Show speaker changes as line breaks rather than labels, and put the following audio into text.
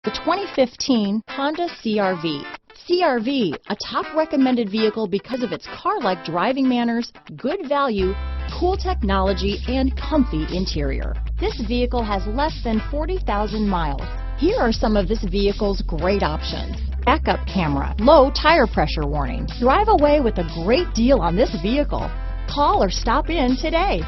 The 2015 Honda CR-V. CR-V, a top recommended vehicle because of its car-like driving manners, good value, cool technology, and comfy interior. This vehicle has less than 40,000 miles. Here are some of this vehicle's great options: backup camera, low tire pressure warning. Drive away with a great deal on this vehicle. Call or stop in today.